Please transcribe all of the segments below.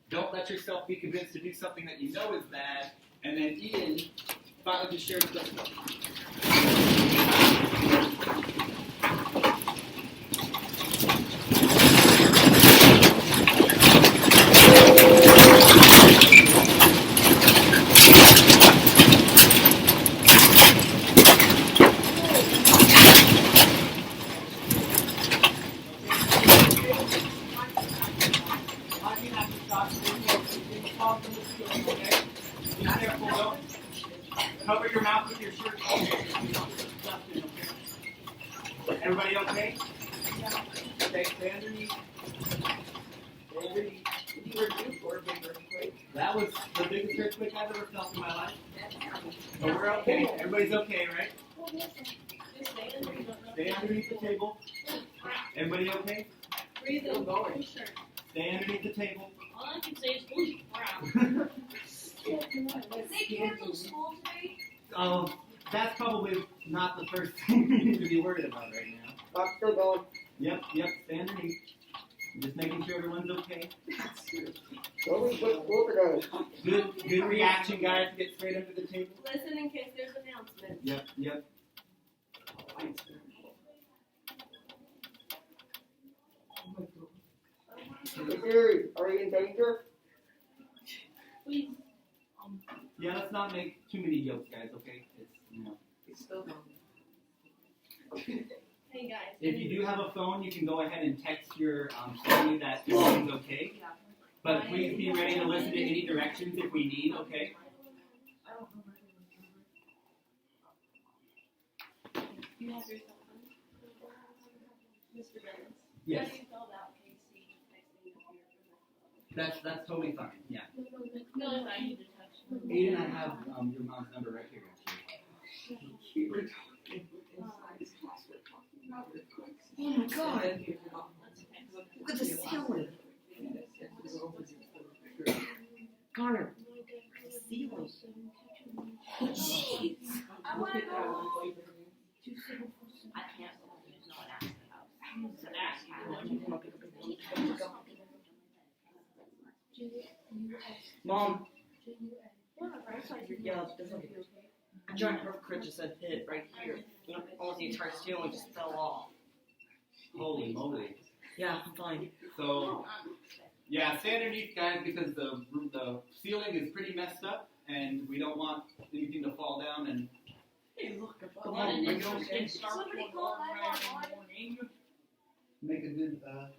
Don't let yourself be convinced to do something that you know is bad. And then Ian finally just shared with us. Cover your mouth with your shirt. Everybody okay? Okay, stay underneath. Stay underneath. That was the biggest earthquake I've ever felt in my life. But we're okay. Everybody's okay, right? Stay underneath the table. Everybody okay? Breathe in. Stay underneath the table. All I can say is holy crap. They canceled school today? That's probably not the first thing we need to be worried about right now. I'm still going. Yep, stay underneath. Just making sure everyone's okay. Good reaction, guys. Get straight under the table. Listen in case there's announcements. Yep. Gary, are you in danger? Please. Yeah, let's not make too many jokes, guys, okay? It's still going. Hey guys. If you do have a phone, you can go ahead and text your family that everything's okay. But please be ready to listen to any directions if we need, okay? You have your cell phone? Mr. Dennis? Yes. You filled out KC texting up here. That's totally fine, yeah. No, I need to touch. Aiden, I have your mom's number right here, actually. Oh my god. Look at the ceiling. Connor. The ceiling. Jeez. I want to go. I can't. There's no one else in the house. Mom. Yeah, a giant earthquake just had hit right here. Almost the entire ceiling just fell off. Holy moly. Yeah, I'm fine. So, yeah, stay underneath, guys, because the ceiling is pretty messed up, and we don't want anything to fall down. And Hey, look, Come on, are you and okay? Somebody call 911. make a good story.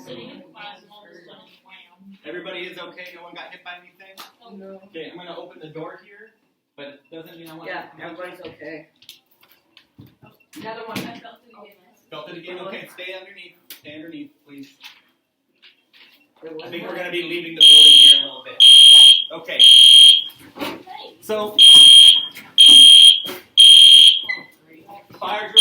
Sitting in the class and all of a sudden, wham. Everybody is okay? No one got hit by anything? No. Okay, I'm going to open the door here, but it doesn't mean I want Yeah, everybody's okay. Another one. I felt it again. Felt it again? Okay, stay underneath. Stay underneath, please. It I was think we're going to be leaving the building here in a little bit. Okay. So, fire drill